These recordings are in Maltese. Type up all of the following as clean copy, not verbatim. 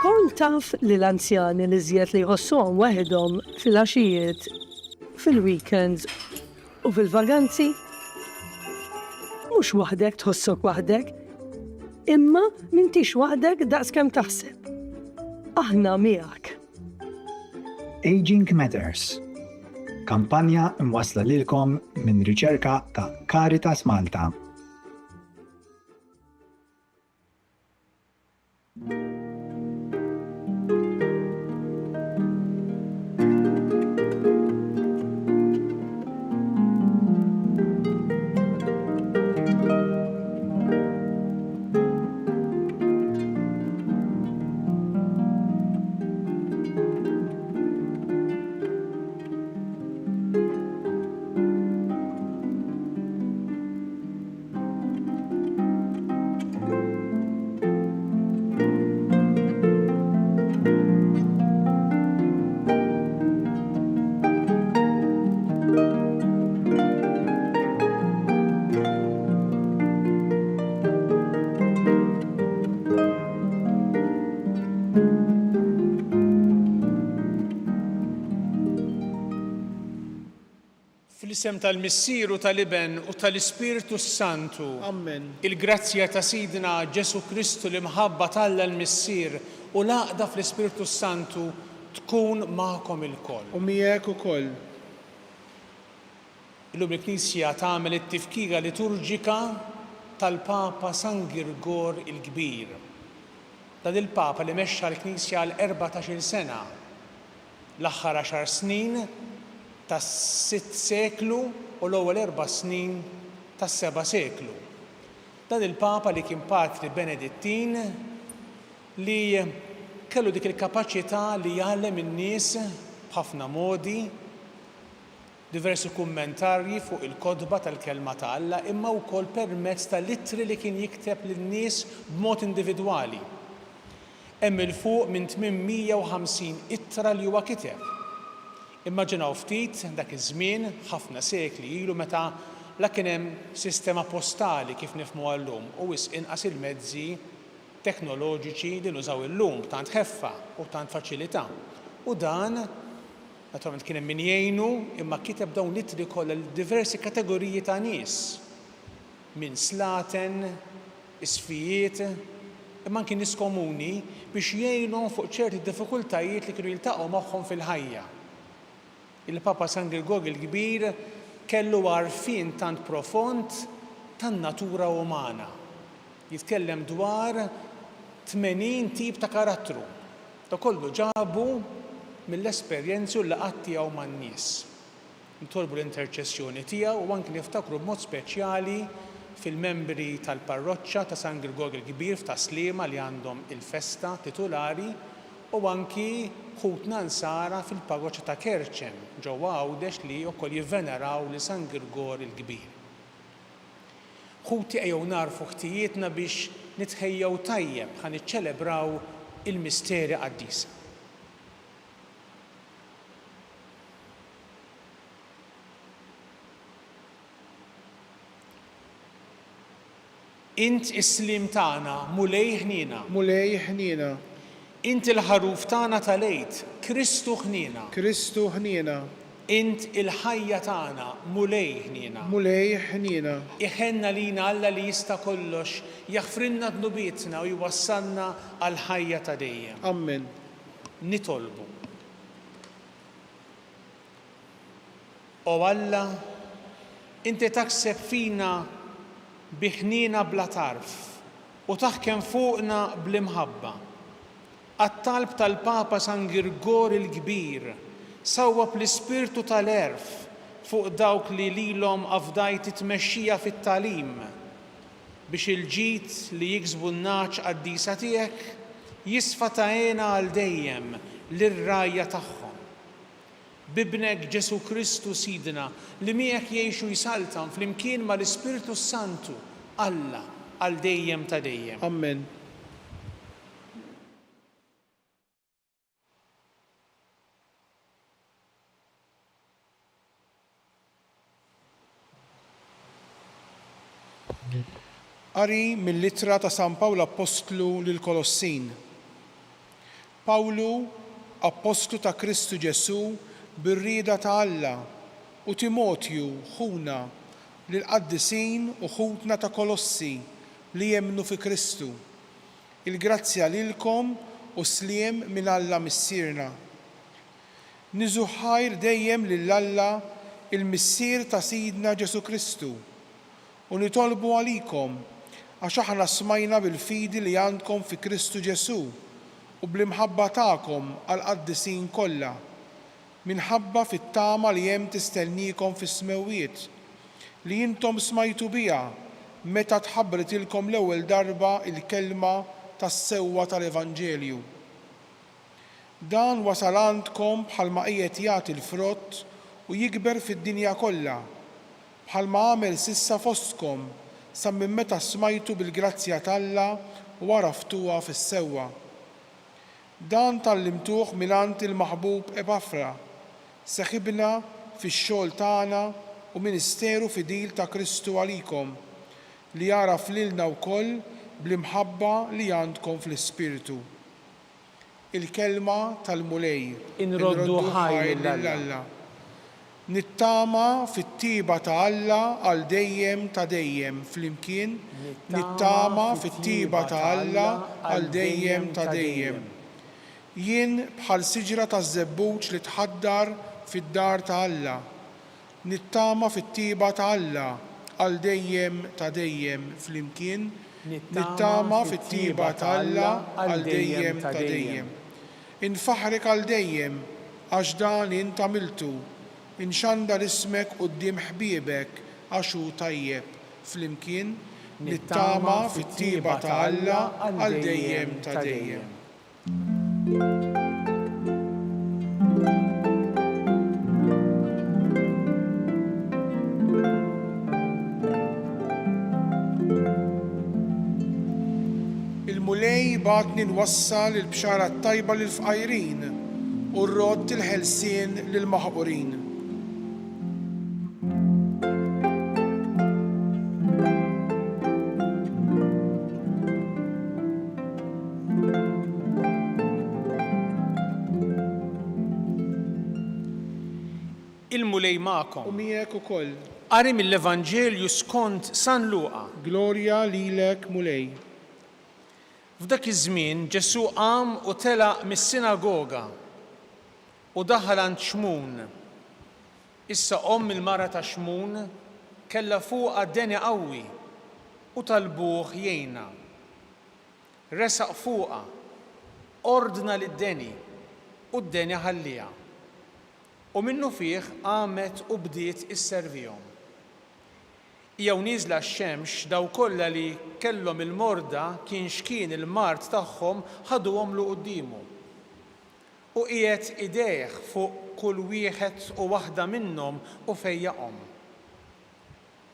Kont taf li l-anzjani li żjed li jħossuhom waħedhom fil-għaxijiet, fil-weekends u fil-vaganzi? Mhux waħdek tħossok waħdek, imma m'intix waħdek daqskemm taħseb. Aħna miegħek. Aging Matters. Kampanja imwassla lilkom minn riċerka ta' Caritas Malta. Fl-isem tal-Missieru tal-Iben u tal-Ispiritu Santu. Amen. Il-grazzja ta' Sidna Ġesu Kristu li mħabba Alla l-Missier u l-għaqda fl-Ispiritu Santu tkun magħkom ilkoll. U miegħek ukoll. Illum il-Knisja tagħmel it-tifkira liturġika tal-Papa San Girgor il-Kbir. Dan il-Papa li mexxa l-Knisja għal 14 sena, l-aħħar 10 snin tas-6 seklu u l-ewwel 4 snin tas-7 seklu. Dan il-Papa li kien Patri Benedittin li kellu dik il-kapaċità li jgħallem in-nies b'ħafna modi, diversi kummentarji fuq il-kodba tal-kelma ta' Alla, imma wkoll permezz tal-ittri li kien jikteb lin-nies b'mod individwali. Hemm il-fuq minn 850 ittra li huwa kiteb. Immaġinaw ftit dak iż-żmien ħafna sekli ilu meta la kien hemm sistema postali kif nifhmu llum u wisq inqas il-mezzi teknoloġiċi li nużaw illum b'tant ħeffa u tant faċilità. U dan naturalment kien hemm min jgħinu imma kiteb dawn l-ittri kollha diversi kategoriji ta' nies. Minn slaten, isfijiet, imma kien nies komuni biex jgħinhom fuq ċerti diffikultajiet li kienu jiltaqgħu magħhom fil-ħajja. Il-Papa San Girgor il-Kbir kellu għarfien tant profond tan-natura umana. Jitkellem dwar 80 tip ta' karattru. Da kollu ġabu mill-esperjenzi u l-laqat tiegħu man-nies. Nitolbu l-interċessjoni tiegħu u anke niftakru b'mod speċjali fil-membri tal-parroċċa ta' San Girgor il-Kbir f'Taslima li għandhom il-festa titolari u anki ħutna nsara fil-parroċċa ta' Kerċem ġewwa Għawdex li wkoll jivveneraw li San Girgor il-Kbir. Ħuti ejjew narfu ħtijietna biex nitħejjew tajjeb ħa niċċelebraw il-misteri qaddisa. Int is-slim tagħna mulej ħnina. Mulej ħnina. Int il-ħaruf tagħna tal-għid, Kristu ħnina. Kristu ħnina. Int il-ħajja tagħna, mulej ħnina. Mulej ħnina. Iħenna lina Alla li jista' kollox, jaħfrinna dnubietna u jwassalna għal ħajja ta' dejjem. Amen. Nitolbu. O Alla, inti takseb fina biħnina bla tarf u taħkem fuqna bl-imħabba. Għat-talb tal-Papa San Girgor il-Kbir sawwab l-ispirtu tal-erf fuq dawk li lilhom afdajt it-tmexxija fit-tagħlim biex il-ġid li jiksbu n-naċ qaddisa tiegħek jisfa' ta' għena għal dejjem lir-rajja tagħhom. Bibnek Ġesu Kristu Sidna li miegħek jgħixu jsaltam flimkien mal-Ispiritu Santu Alla għal dejjem ta' dejjem. Amen. Qari mill-littra ta' San Pawlu Apostlu lil Kolossin. Pawlu, Apostlu ta' Kristu Ġesu, bir-rieda ta' Alla, u Timotju, ħuna, lill-qaddisin u ħutna ta' Kolossi li jemmnu fi Kristu. Il-grazzja lilkom u sliem minn Alla missierna. Niżu ħajr dejjem lil Alla il-missier ta' Sidna Ġesu Kristu u nitolbu għalikom għax aħna smajna bil-fidi li għandkom fi Kristu Ġesu u bl-imħabba tagħkom għall-qaddisin kollha, minħabba fit-tama li hemm tistennikom fis-smewwiet li intom smajtu biha meta tħabbretilkom l-ewwel darba il-kelma tas-sewwa tal-Evanġelju. Dan wasal għandkom bħalma qiegħed jagħti l-frott u jikber fid-dinja kollha, bħalma għamel sissa fostkom sa minn meta smajtu bil-grazzja t'Alla u għaraftuha fis-sewwa. Dan tallimtuh mingħand il-maħbub Epafra, seħibna fix-xogħol tagħna u ministeru fidil ta' Kristu għalikom, li jaraf lilna wkoll bl-imħabba li għandkom fl-Ispiritu. Il-kelma tal-mulej. Inroddu ħajr lill-Alla. Nittama fit-tiba ta' Alla għal dejjem ta' dejjem flimkien. Nittama fit-tiba ta' Alla għal dejjem ta' dejjem. Jien bħal siġra ta' żebbuġ li tħaddar fid-dar ta' Alla. Nittama fit-tiba ta' Alla għal dejjem ta' dejjem flimkien. Nittama fit-tiba ta' Alla għal dejjem ta' dejjem. Infaħrek għal dejjem għax dan int għamiltu, inxandar ismek quddiem ħbiebek għax hu tajjeb flimkien. Nittama fit-tiba ta' Alla għal dejjem ta' dejjem. Il-mulej batni nwassal il-bxara tajba lil-fqajrin u r-rod il-ħelsien lil-maħqurin. Il-mulej U magħkom. miegħek ukoll. Qari mill-Evanġelju skont San Luqa. Glorja lilek mulej. F'dak iż-żmien Ġesu qam u telaq mis-sinagoga u daħal għand Xmun. Issa il-mara ta' Xmun kellha fuqha deni qawwi u talbuh jgħinha. Resaq fuqha, ordna lid-deni u d-deni ħalliha. U minnu fih qamet u bdiet isservihom. Jew nieżla x-xemx daw kollha li kellhom il-morda kien xkien il-mart tagħhom ħaduhom lu qudiemu. U qiegħed idejh fuq kull wieħed u waħda minnhom u fejjaqhom.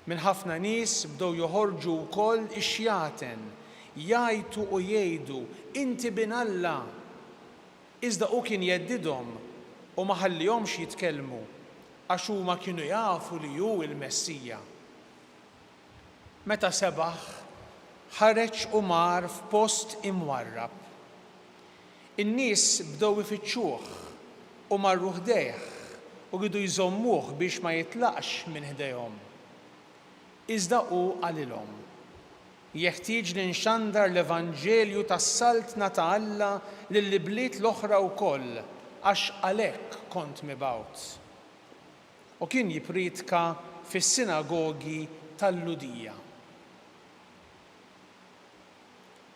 Minn ħafna nies bdew joħorġu wkoll ix-xjaten, jgħidu u jgħidu inti bin Alla. Iżda hu kien jeddidhom u ma ħallihomx jitkellmu għax huma kienu jafu li hu l-Messija. Meta sebaħ, ħareġ u mar f'post imwarrab. In-nies bdew ifittxuh u marru ħdejh u bidu jżommuh biex ma jitlaqx minn ħdejhom. Iżda hu għalilhom: jeħtieġ li nxandar l-Evanġelju tas-saltna ta' Alla lill-bliet l-oħra wkoll għax għalhekk kont mibgħut. U kien jipritka fis-sinagogi tal-Ludija.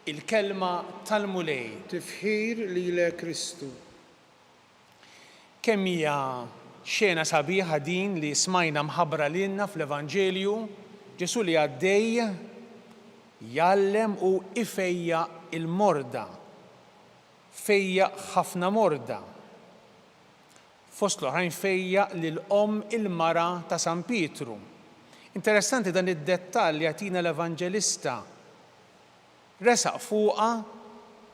Il-kelma tal-mulej. Tifħir lilek Kristu. Kemm hija xena sabiħa din li smajna mħabbra lilna fl-Evanġelju, Ġesu li għaddej jallem u ifejja il-morda. Fejja ħafna morda. Fost l-oħrajn fejja lil-om il-mara ta' San Pietru. Interessanti dan id-dettall li jagħtina l-Evanġelista. Resaq fuqha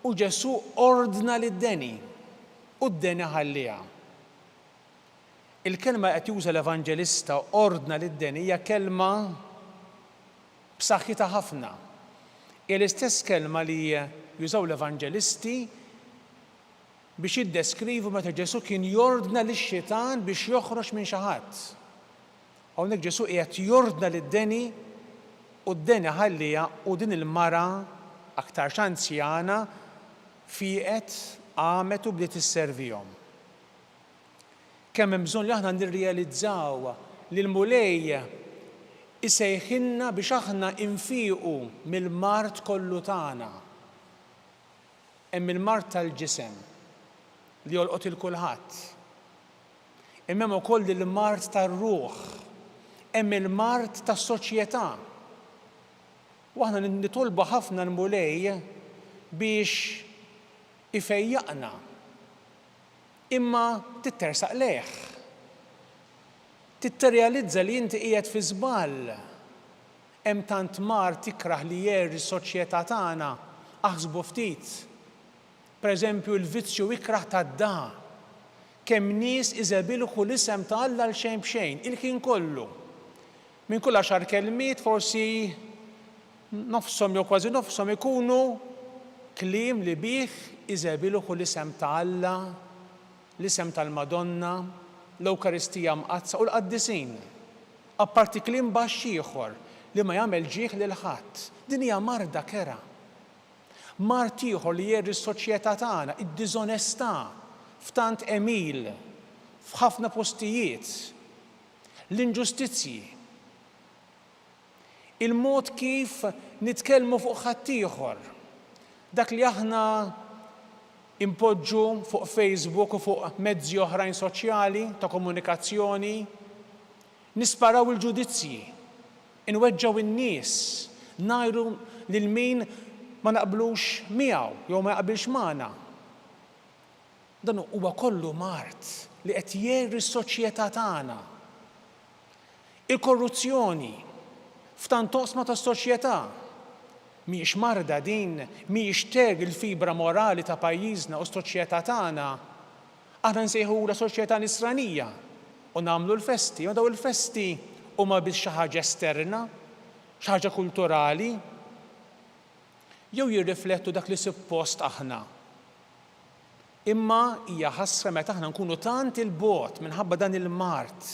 u Ġesu ordna lid-deni u d-deni ħalliha. Il-kelma qed juża l-Evanġelista ordna lid-deni hija kelma b'saħħitha ħafna. Hija l-istess kelma li jużaw l-Evanġelisti biex jiddeskrivu meta Ġesu kien jordna lix-xitan biex joħroġ minn xi ħadd. Hawnhekk Ġesu qiegħed jordna lid-deni u d-deni ħallija u din il-mara aktar anzjana fieqet għamet u bdiet isservihom. Kemm hemm bżonn li aħna nirrealizzaw li l-mulej isejħilna biex aħna infiequ mill-mart kollu tagħna. Hemm il-mart tal-ġisem li jolqot il-kulħadd. Imma hemm ukoll il-mart tar-ruħ. Hemm il-mart tas-soċjetà. U aħna nitolbu ħafna l-mulej biex ifejjaqna. Imma tittersaq lejh. Titterrealizza li inti qiegħed fi żball. Hemm tant mar tikrah li jeri s-soċjetà tagħna aħsbu ftit. Pereżempju l-vizzju ikraħ tad-da. Kemm nies iżebilħu l-isem ta' Alla l xejn b'xejn, il-kien kollu. Minn kull 10 kelmiet forsi nofshom jew kważi nofshom ikunu kliem li bih iżebilħu l-isem ta' Alla, l-isem tal-Madonna, l-Ewkaristija mqazza u l-qaddisin. Apparti kliem baxx ieħor li ma jagħmel ġieħ lil ħadd. Din hija marda kera. Mart ieħor li jeri s-soċjetà tagħna, id-diżonestà f'tant emil, f'ħafna postijiet, l-inġustizzji. Il-mod kif nitkellmu fuq ħadd ieħor, dak li aħna impoġġu fuq Facebook u fuq mezzi oħrajn soċjali ta' komunikazzjoni, nisparaw il-ġudizzji, inweġġaw in-nies, ngħidu lil min ma naqblux miegħu jew ma jaqbilx magħna. Dan huwa kollu mart li qed jeri s-soċjetà tagħna. Il-korruzzjoni f'tant oqsma tas-soċjetà mhijiex marda din, mhijiex teg il-fibra morali ta' pajjiżna u s-soċjetà tagħna. Aħna nsejħula soċjetà nisranija u nagħmlu l-festi, u daw il-festi huma biss xi ħaġa esterna, xi ħaġa kulturali, jew jirriflettu dak li suppost aħna. Imma hija ħasra meta aħna nkunu tant il-bogħod minħabba dan il-mart,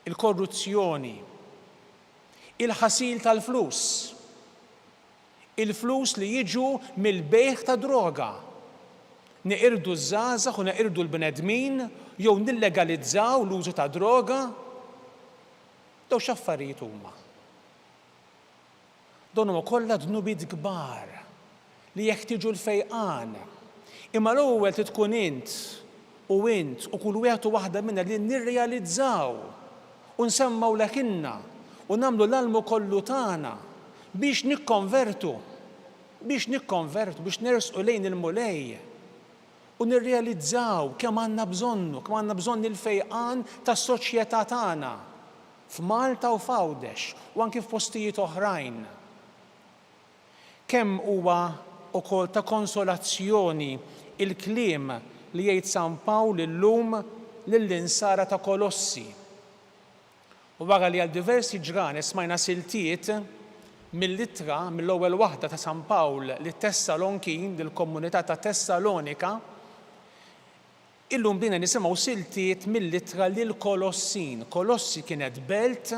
il-korruzzjoni, il-ħasil tal-flus, il-flus li jiġu mill-bejħ ta' droga. Neqirdu żgħażagħ u neqirdu l-bnedmin jew nillegalizzaw l-użu ta' droga. Daw x'affarijiet huma. Dawn huma kollha dnubiet kbar li jeħtieġu l-fejqan. Imma l-ewwel trid tkun int u kull wieħed u waħda minna li nirrealizzaw u nsemmaw leħinna u nagħmlu l-almu kollu tagħna biex nikkonvertu, biex nersqu lejn il-mulej u nirrealizzaw kemm għandna bżonnu, kemm għandna bżonn il-fejqan tas-soċjetà tagħna f'Malta u f'Għawdex u anke f'postijiet oħrajn. Kemm huwa wkoll ta' konsolazzjoni il-kliem li jgħid San Pawl illum lill-insara ta' Kolossi. U wara li għal diversi ġranet smajna siltiet mill-ittra mill-ewwel waħda ta' San Pawl lit-Tessalonkin, lill-komunità ta' Tessalonika, illum bdejna nisimgħu siltiet mill-ittra lil Kolossin. Kolossi kienet belt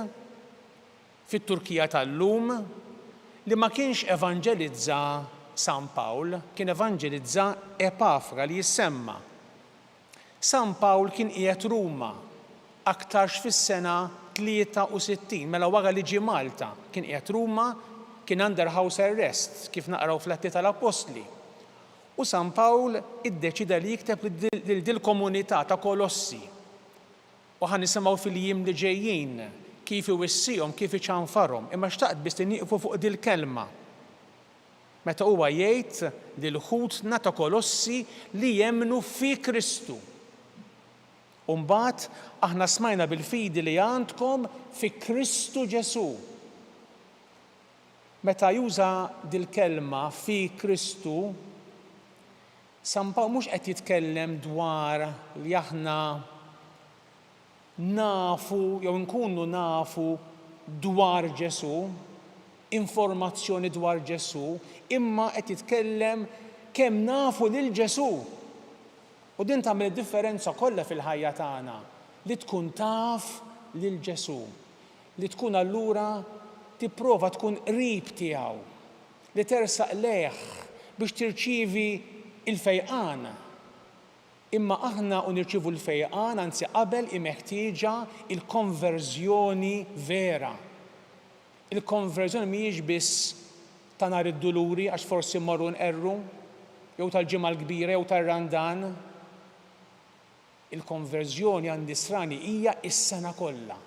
fit-Turkija tal-lum li ma kienx evanġelizza San Pawl, kien evanġelizza Epafra li jissemma. San Pawl kien qiegħed Ruma aktarx fis-sena 63, mela wara li ġie Malta, kien qiegħed Ruma, kien under house arrest, kif naqraw fl-Atti tal-Apostli. U San Pawl iddeċida li jikteb lil komunità ta' Kolossi. U ħan nisimgħu fil-jiem li ġejjin kif iwissihom, kif iċanfarhom, imma xtaqt biss nieqfu fuq dil-kelma. Meta huwa jgħid lil ħutna ta' Kolossi li jemmnu fi Kristu. U mbagħad aħna smajna bil-fidi li għandkom fi Kristu Ġesu. Meta juża dil-kelma fi Kristu, San Pawl mhux qed jitkellem dwar li aħna nafu jew nkunu nafu dwar Ġesu, informazzjoni dwar Ġesu, imma qed jitkellem kemm nafu lil Ġesu U din tagħmel differenza kollha fil-ħajja tagħna li tkun taf lil Ġesu, li tkun allura tipprova tkun qrib tiegħu, li tersaq lejh biex tirċievi il-fejqan. Imma aħna nirċievu l-fejqan anzi qabel meħtieġa il-konverżjoni vera. Il-konverżjoni mhijiex biss ta' nhar id-duluri għax forsi mmorru nqerru, jew tal-ġimgħa l-kbira jew tar-Randan. Il-konverżjoni għandi srani hija s-sena kollha.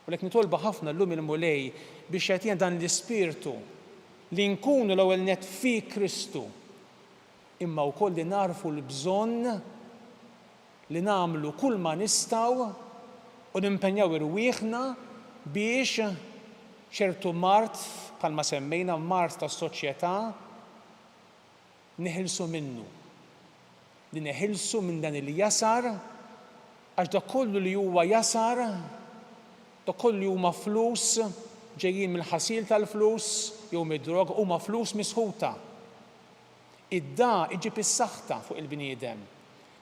U lek nitolba ħafna llum il-mulej biex jagħtina dan l-ispirtu li nkunu l-ewwel nett fi Kristu, imma wkoll li narfu l-bżonn li nagħmlu kull ma nistgħu u nimpenjaw irwieħna biex ċertu mart bħalma semmejna mart tas-soċjetà neħilsu minnu. Li neħilsu minn dan il-jasar għax dak kollu li huwa jasar, dak kollu li huma flus ġejjin mill-ħasil tal-flus jew mid-drog huma flus misħuta. Id-da iġib is-saħħa fuq il-bniedem.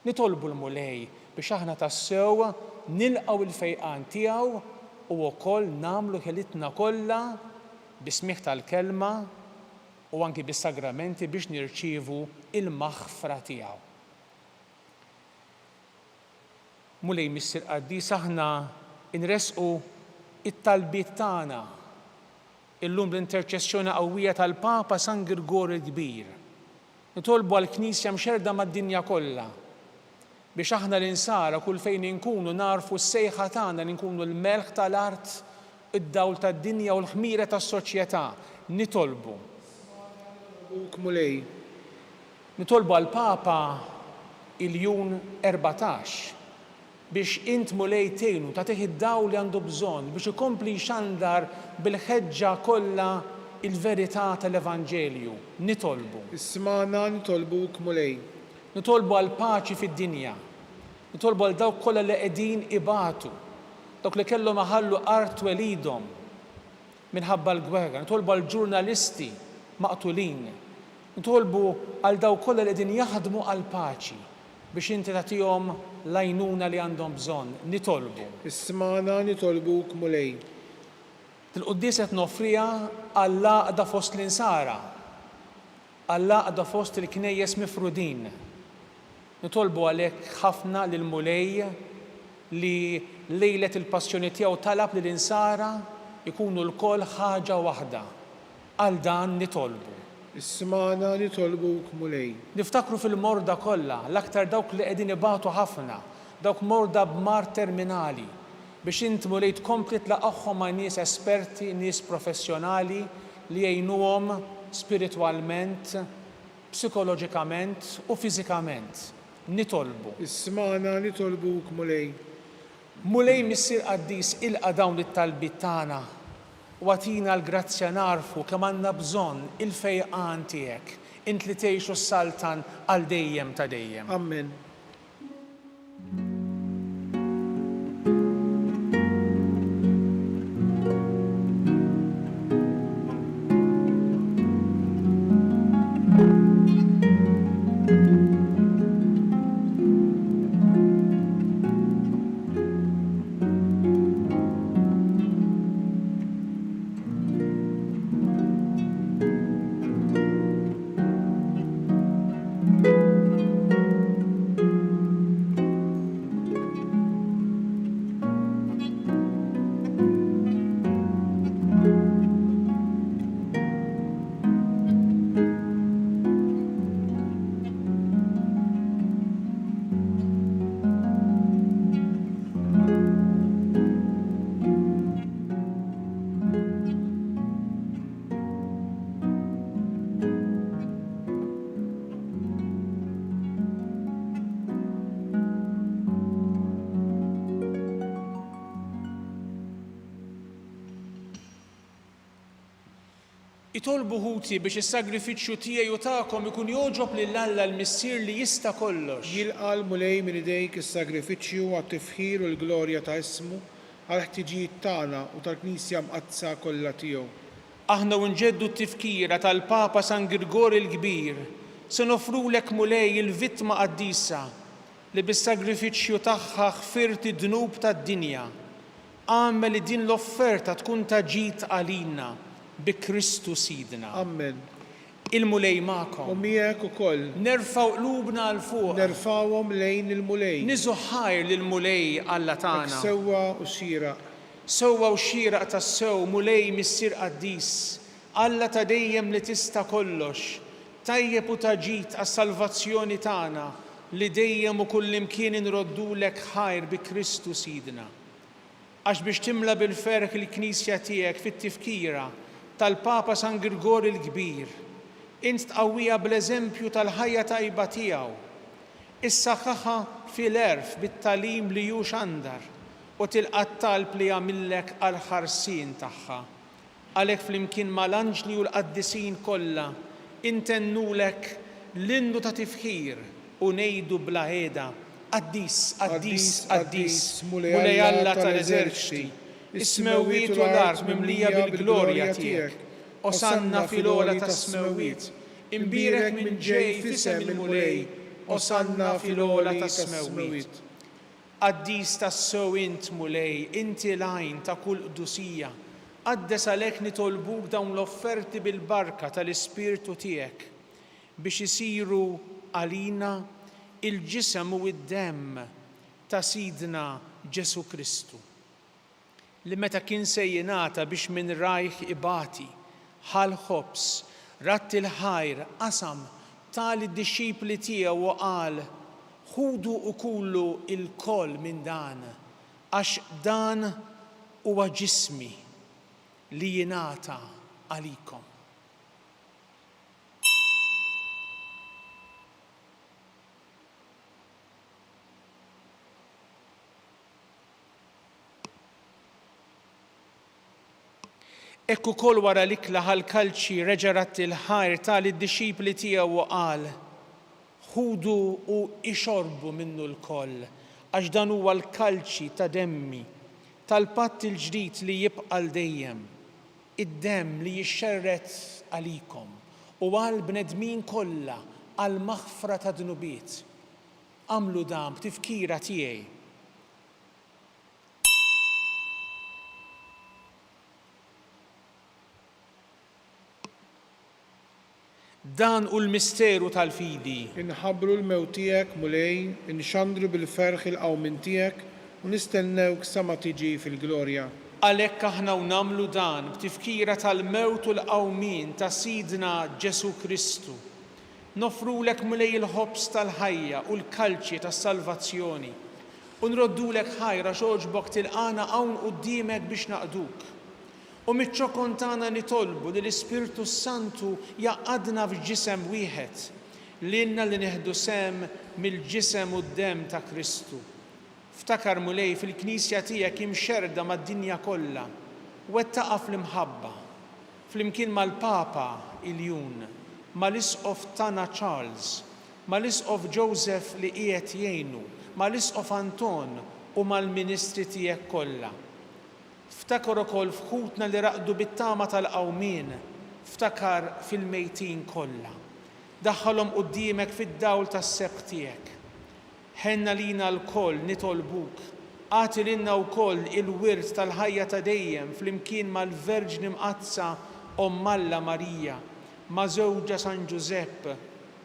Nitolbu l-mulej biex aħna tassew nilqgħu il-fejqan tiegħu u wkoll nagħmlu ħelitna kollha bismih tal-kelma u anki bis-sagramenti biex nirċievu il-maħfra tiegħu. Mulej Missier Qaddis aħna nresqu it-talbiet tagħna illum l-interċessjoni qawwija tal-Papa San Grigorju l-Kbir. Nitolbu għall-Knisja mxerda mad-dinja kollha biex aħna l-insara kull fejn inkunu narfu s-sejħa tagħna li nkunu l-melħ tal-art, id-dawl tad-dinja u l-ħmira tas-soċjetà. Nitolbu. Nitolbu għall-Papa il-Jun 14 biex int mulej tgħinu tagħtih id-dawl li għandu bżonn biex ikompli jxandar bil-ħeġġa kollha il-verità tal-Evanġelju. Nitolbu. Ismana nitolbuk mulej. Nitolbu għal paċi fid-dinja. Nitolbu għal dawk kollha li qegħdin ibatu, dawk li kellhom aħallu art welidhom minħabba l-gwerra. Nitolbu għal ġurnalisti maqtulin. Nitolbu għal dawk kollha li qegħdin jaħdmu għal paċi biex inti tagħtihom l-għajnuna li għandhom bżonn. Nitolbu. Ismana nitolbuk mulej. Il-Qudies qed nofriha għall-għaqda fost l-insara, għall-għaqda fost il-knejjes mifrudin. Nitolbu għalhekk ħafna lil mulej li lejlet il-passjoni tiegħu talab li l-insara jkunu l-koll ħaġa waħda. Għal dan nitolbu. Ismana nitolbuk mulej. Niftakru fil-morda kollha, l-aktar dawk li qegħdin ibatu ħafna, dawk morda b'mar terminali, biex int mulej tkompli tlaqgħuhom ma' nies esperti, nies professjonali li jgħinuhom spiritwalment, psikoloġikament u fiżikament. Nitolbu. Ismana nitolbuk mulej. Mulej Missier Qaddis ilqa' dawn it-talbiet tagħna u għatina l-grazzja narfu kemm għandna bżonn il-fejqan tiegħek int li tgħixu s-saltan għal dejjem ta' dejjem. Amen. Itolbu ħuti biex is-sagrifiċċju tiegħi u tagħkom ikun jogħġob lil Alla l-Missier li jista' kollox. Jilqa' l-mulej minn idejk is-sagrifiċċju għat-tifħir u l-glorja ta' ismu għal ħtiġijiet tagħna u tal-Knisja mqazza kollha tiegħu. Aħna u nġeddu t-tifkira tal-Papa San Grigorju l-Kbir se nofrulek mulej il-vittma qaddisa li bis-sagrifiċċju tagħha ħfirt id-dnub tad-dinja. Għamel li din l-offerta tkun ta' ġid għalina bi Kristu Sidna. Amen. Il-mulej U magħkom. miegħek ukoll Nerfaw qlubna għal fuq. nerfawhom lejn il-mulej. Niżu ħajr lill-mulej Alla Hekk tagħna. sewwa u xieraq. Sewwa u xieraq tas-sew mulej missier qaddis. Alla ta' dejjem li tista' kollox. Tajjeb u ta' ġid għas-salvazzjoni tagħna li dejjem u kullimkien inroddulek ħajr bi Kristu Sidna. Għax biex timla bil-ferħ il-Knisja tiegħek fit-tifkira tal-Papa San Grigorju l-Kbir, int tqawwija bl-eżempju tal-ħajja tajba tiegħu. Issaħħaħha fil-erf bit-talim li hu xandar u tilqa' talb li jagħmillek għal ħarsien tagħha. Għalhekk flimkien mal-anġli u l-qaddisin kollha intennulek l-innu ta' tifħir u ngħidu bla ħeda Qaddis, qaddis, qaddis, mulej Alla tal-eżerċiti, is-smewwiet u l-art mimlija bil-glorja tiegħek. Osanna fil-ola tas-smewwiet, imbirek minn ġej fisem il-mulej, osanna fil-ola tas-smewwiet. Qaddis tas-sew int mulej, inti l-għajn ta' kull qdusija, qaddes għalhekk nitolbuk dawn l-offerti bil-barka tal-Ispirtu tiegħek biex isiru għalina il-ġisem u id-demm ta' Sidna Ġesu Kristu, li meta kien se jingħata biex minn rajh ibati ħal ħobs ratt il-ħajr qasam tal-disċipli tiegħu u qal ħudu u kullu il-koll minn dan għax dan huwa ġismi li jingħata għalikom. Ekku kol wara l-ikla ħal-kalċi reġa' ratt il-ħajr tal-disċipli tiegħu u qal ħudu u ixorbu minnu l-koll għax dan huwa l-kalċi ta' demmi tal-patt il-ġdid li jibqa' dejjem, id-demm li jixxerret għalikom u għal bnedmin kollha għal maħfra ta' dnubiet. Għamlu dan b'tifkira tiegħi. Dan u l-misteru tal-fidi. Inħabbru l-mewt tiegħek mulej, inxandru bil-ferħ il-qawmin tiegħek u nistennewk sa ma tiġi fil-glorja. Għalhekk aħna u nagħmlu dan b'tifkira tal-mewt u l-qawmin ta' Sidna Ġesu Kristu. Nofrulek mulej il-ħobs tal-ħajja u l-kalċi tas-salvazzjoni u nroddulek ħajra xogħġbok tilqana hawn quddiemek biex naqduk. U miċ-ċokon tagħna nitolbu li l-Ispirtu Santu jaqadna f'ġisem wieħed lilna li nieħdu sem mill-ġisem u d-demm ta' Kristu. Ftakar mulej fil-Knisja tiegħek imxerda mad-dinja kollha wettaqa' fl-imħabba flimkien mal-Papa Iljun, mal-Isqof tagħna Charles, mal-Isqof Joseph li qiegħed jgħinu, mal-Isqof Anton u mal-Ministri tiegħek kollha. Ftakar ukoll f'ħutna li raqdu bit-tama tal-qawmien, ftakar fil-mejtin kollha. Daħħalhom quddiemek fid-dawl tas-seb tiegħek. Ħenna lina l-koll nitolbuk, għati lilna wkoll il-wirt tal-ħajja ta' dejjem flimkien mal-Verġni Mqazza Omm Alla Marija, ma' żewġa San Giuseppe,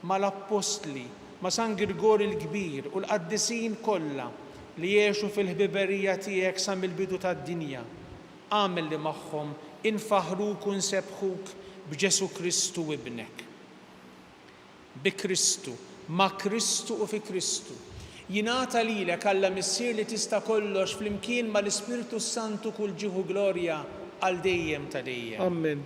mal-Apostli, ma' San Grigorju l-Kbir u l-qaddisin kollha li jgħixu fil-ħbiberija tiegħek sa mill-bidu tad-dinja. Għamel li magħhom infaħruk u nsebħuk b'Ġesu Kristu ibnek. Bi Kristu, ma' Kristu u fi Kristu. Jingħata lilek Alla missier li tista' kollox flimkien mal-Ispirtu Santu kull ġieħu glorja għal dejjem ta' dejjem. Amen.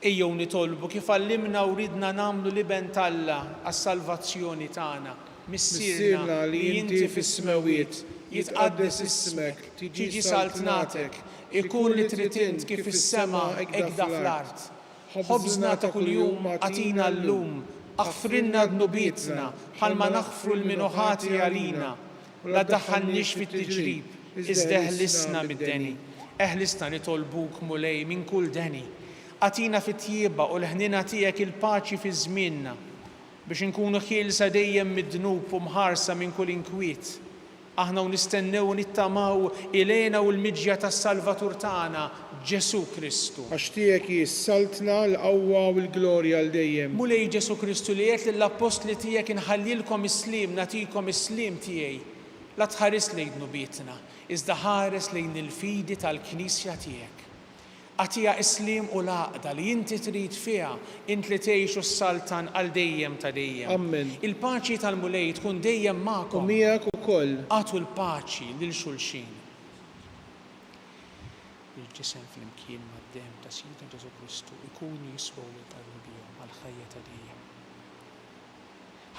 Ejjew nitolbu kif għallimna u ridna nagħmlu liben Alla għas-salvazzjoni tagħna. Missierna li inti fis-smewwiet, jitqaddes ismek, tiġi saltnatek, ikun li trid int kif fis-sema hekk fl-art. Ħobżna ta' kuljum għatina llum, aħfrilna dnubietna bħalma naħfru l-minuħati għalina. La ddaħħalniex fit-tiġrib, iżda eħlisna mid-deni. Eħlisna nitolbuk mulej minn kull deni. Għatina fit-tjieba u l-ħnina tiegħek il-paċi fi żmienna. biex inkunu ħielsa dejjem mid-dnub u mħarsa minn kull inkwiet. Aħna u nistennew u nittamaw ilejna u l-miġja tas-Salvatur tagħna Ġesu Kristu. Għax tiegħek jissaltna l-qawwa u l-glorja l dejjem. Mulej Ġesu Kristu li qed lill-apostli tiegħek inħallilkom is-slim, nagħtikom is-slim tiegħi. La tħares lejn nubietna, iżda ħares lejn il-fidi tal-Knisja tiegħek. Għatija islim u laqda li inti trid fiha int li tgħixu s-saltan għal dejjem ta' dejjem. Amen. Il-paċi tal-mulej tkun dejjem U magħkom. miegħek ukoll. Għatu l-paċi lil xulxin. Il-ġisem fl-imkien mad-dem ta' Sidna Ġesu Kristu ikunu jiswew tal-nubijom għal-ħajja ta' dejjem.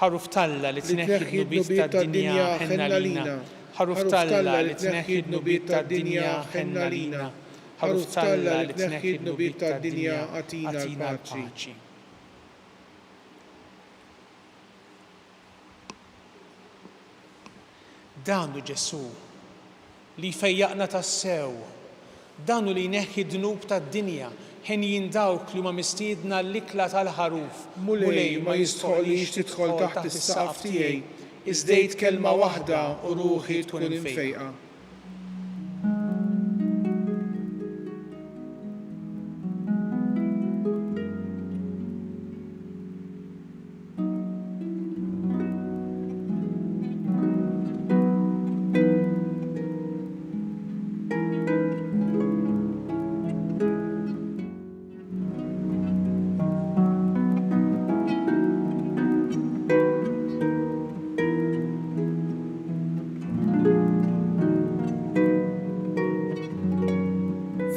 Ħaruf talla li tneħħi d-nubiet tad-dinja ħenna lina. Ħaruf talla li tneħħi d-nubiet tad-dinja ħenna lina. Ħaruf talla li tneħħi d-nubiet tad-dinja għatina l-paċi. Danu Ġesu li fejjaqna tas-sew, danu li jneħħi d-dnub tad-dinja ħin jindawk li ma mistiedna l-ikla tal-ħaruf. Mulej ma jistħolix tidħol taħt is-saqaf tiegħi, iżdejt kelma waħda u ruħi tkun infejqa.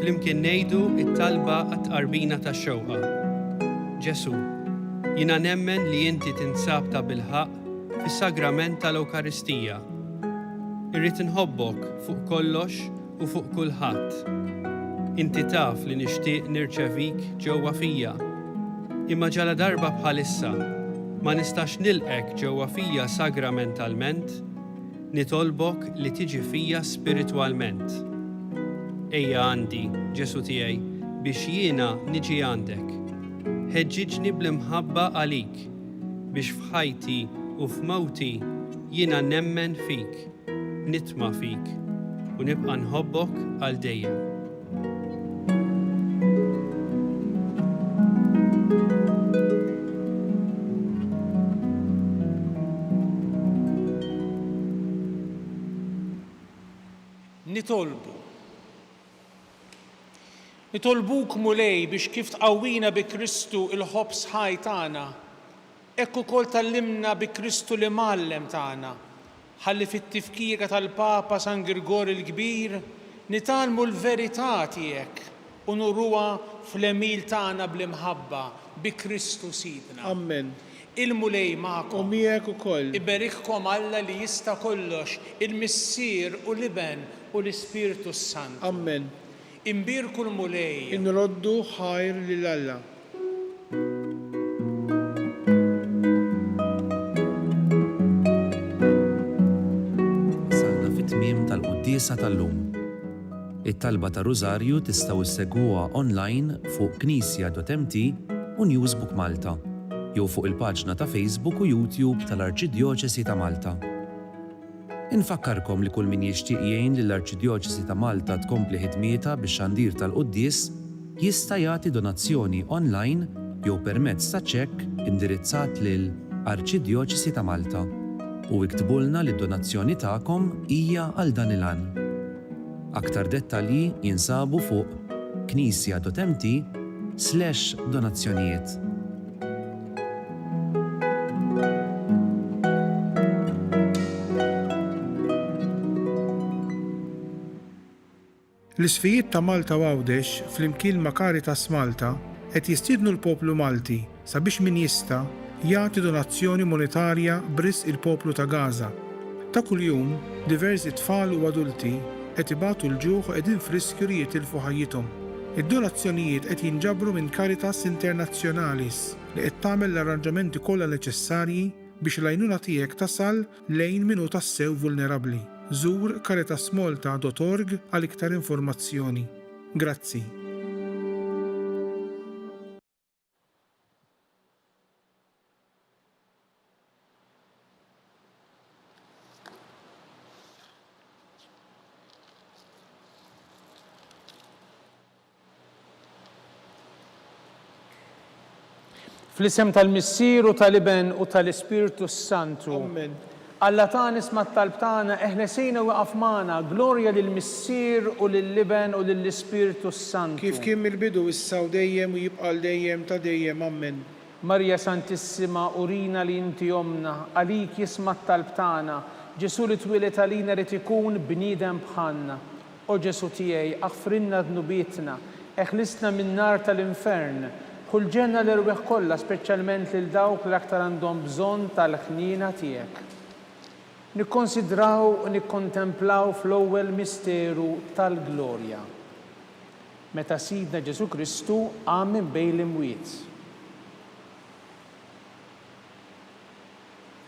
Flimkien ngħidu it-talba għat-tqarbina tax-xewqa. Ġesu, jiena nemmen li inti tinsab ta' bilħaq fis-sagrament tal-Ewkaristija. Irrid inħobbok fuq kollox u fuq kulħadd. Inti taf li nixtieq nirċevik ġewwa fija. Imma ġala darba bħalissa ma nistax nilqek ġewwa fija sagramentalment, nitolbok li tiġi fija spiritwalment. Ejja għandi, Ġesu tiegħi, biex jiena niġi għandek. Ħeġġiġni bl-imħabba għalik, biex f'ħajti u f'mawti jiena nemmen fik, nitma' fik u nibqa' nħobbok għal dejjem. Nitolbuk mulej biex kif tqawwina bi Kristu il-ħobb sħaj tagħna, hekk ukoll tallimna bi Kristu li mallem tagħna. Ħalli fit-tifkira tal-Papa San Grigor il-Kbir nitalmu l-verità tiegħek u nurruha fl-emil tagħna bl-imħabba bi Kristu Sidna. Amen. Il-mulej U magħkom. miegħek ukoll. Iberikkom Alla li jista' kollox, il-Missier u l-Iben u l-Ispirtu Sant. Amen. Imbirku l-mulej. Inroddu ħajr lil Alla. Salna fit-tmiem tal-Quddiesa tal-lum. It-talba ta' Rużarju tistgħu issegwuha online fuq knisja.mt u Newsbook Malta, jew fuq il-paġna ta' Facebook u YouTube tal-Arċidjoċesi ta' Malta. Infakkarkom li kull min jixtieq jgħin lill-Arċidjoċesi ta' Malta tkompli ħidmietha bix-xandir tal-Quddies jista' jagħti donazzjoni online jew permezz ta' ċekk indirizzat lil Arċidjoċesi ta' Malta u iktbulna li d-donazzjoni tagħkom hija għal dan il-għan. Aktar dettalji jinsabu fuq knisja.mt/donazzjonijiet. L-isfijiet ta' Malta u Għawdex flimkien ma' Caritas Malta qed jistiednu l-poplu Malti sabiex min jista' jagħti donazzjoni monetarja b'risq il-poplu ta' Gaza. Ta' kuljum diversi tfal u adulti qed ibatu l-ġuħ u qegħdin f'riskju li jitilfu ħajjithom. Id-donazzjonijiet qed jinġabru minn Caritas Internazzjonalis li qed tagħmel l-arranġamenti kollha neċessarji biex l-għajnuna tiegħek tasal lejn min hu tassew vulnerabbli. Żur caritasmalta.org għal iktar informazzjoni. Grazzi. Fl-isem tal-Missier u tal-Iben u tal-Ispirtu Santu. Amen. Alla ta' nisma' t-talb tagħna eħlesejna waqaf magħna, glorja lill-Missier u lill-Iben u lill-Ispirtu Santu. Kif kien mill-bidu issa u dejjem u jibqa' dejjem ta' dejjem. Amen. Marja Santissima, urina li inti omna, għalik jisma' t-talb tagħna, Ġesu li twilet għalina rid ikun bniedem bħalna. O Ġesu tiegħi, aħfrinna dnubietna, eħlisna min-nar tal-infern, kull ġenna l-irweħ kollha, speċjalment lil dawk l-aktar għandhom bżonn tal-ħnina tiegħek. Nikkonsidraw u nikkontemplaw fl-ewwel misteru tal-glorja. Meta Sidna Ġesu Kristu qam minn bejn l-imwiet.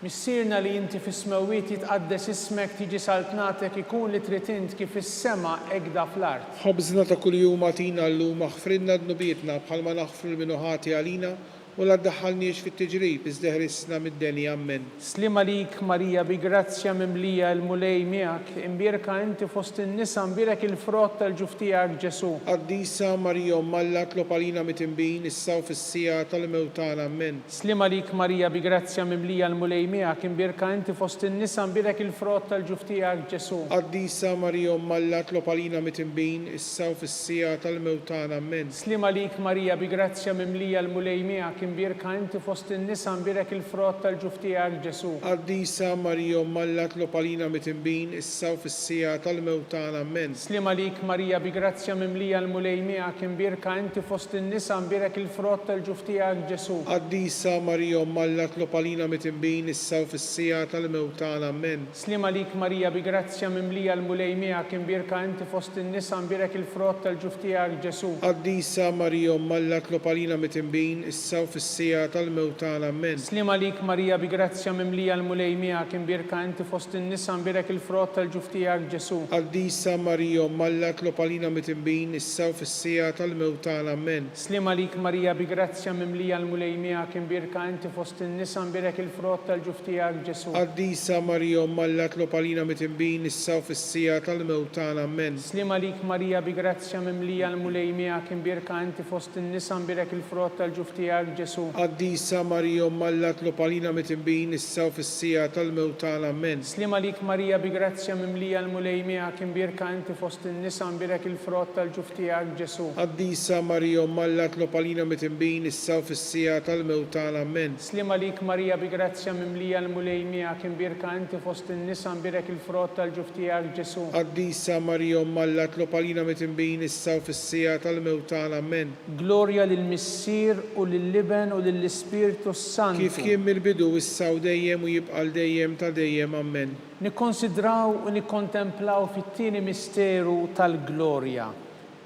Missierna li inti fis-smewwiet jitqaddes ismek tiġi saltnatek ikun li trid int kif is-sema hekk fl-art. Ħobżna ta' kuljum għatina llum aħfrinna dnubietna bħalma naħfru l-minuħati għalina u la ddaħħalniex fit-tiġrib iżda ħrisna mid-deni. Amen. Slima lik Marija bi grazzja mimlija l-mulej miegħek, imbierka inti fost in-nisa imbierek il-frott tal-ġuf tiegħek Ġesu. Qaddisa Marija Alla tlob għalina mitimbin issa u fis-sija tal-mewtana. Amen. Slima lik Marija bi grazzja mimlija l-mulej miegħek, imbierka inti fost in-nisa imbierek il-frott tal-ġuf tiegħek Ġesu. Qaddisa Marija Alla tlob għalina mitimbin issa u fis-sija tal-mewtana. Amen. Slima lik Marija bi grazzja mimlija l-mulej miegħek, imbierka inti fost in-nisa imbierek il-frott tal-ġuf tiegħek Ġesu. Qaddisa Marija Alla tlob għalina mitimbin issa u fis-sija tal-mewtana. Amen. Slima lik Marija bi grazzja mimlija l-mulej miegħek, imbierka inti fost in-nisa imbierek il-frott tal-ġuf tiegħek Ġesu. Qaddisa Marija Alla tlob għalina mitimbin issa u fis-sija tal-mewtana. Amen. Slima lik Marija bi grazzja mimlija l-mulej miegħek, imbierka inti fost in-nisa imbierek il-frott tal-ġuf tiegħek Ġesu. Qaddisa Marija Alla tlob għalina mitimbin issa u fis-sija tal-mewtana. Amen. Slima lik Marija bi grazzja mimlija l-mulej miegħek, imbierka inti fost in-nisa imbierek il-frott tal-ġuf tiegħek Ġesu. Qaddisa Marija Alla tlob għalina mitimbin issa u fis-sija tal-mewtana. Amen. Slima lik Marija bi grazzja mimlija l-mulej miegħek, imbierka inti fost in-nisa imbierek il-frott tal-ġuf tiegħek Ġesu. Qaddisa Marija Alla tlob għalina mitimbin issa u fis-sija tal-mewtana. Amen. Slima lik Marija bi grazzja mimlija l-mulej miegħek, imbierka inti fost in-nisa imbierek il-frott tal-ġuf tiegħek Ġesu. Qaddisa Marija Alla tlob għalina mitimbin issa u fis-sija tal-mewtana. Amen. Slima lik Marija bi grazzja mimlija l-mulej miegħek, imbierka inti fost in-nisa imbierek il-frott tal-ġuf tiegħek Ġesu. Qaddisa Marija Alla tlob għalina mitimbin issa u fis-sija tal-mewtana. Amen. Slima lik Marija bi grazzja mimlija l-mulej miegħek, imbierka inti fost in-nisa imbierek il-frott tal-ġuf tiegħek Ġesu. Qaddisa Marija Alla tlob għalina mitimbin issa u fis-sija tal-mewtana. Amen. Glorja lill-Missier u lill-Iben u lill-Ispirtu Santu. Kif kien mill-bidu issa u dejjem u jibqa' dejjem ta' dejjem. Amen. Nikkonsidraw u nikkontemplaw fit-tieni misteru tal-glorja,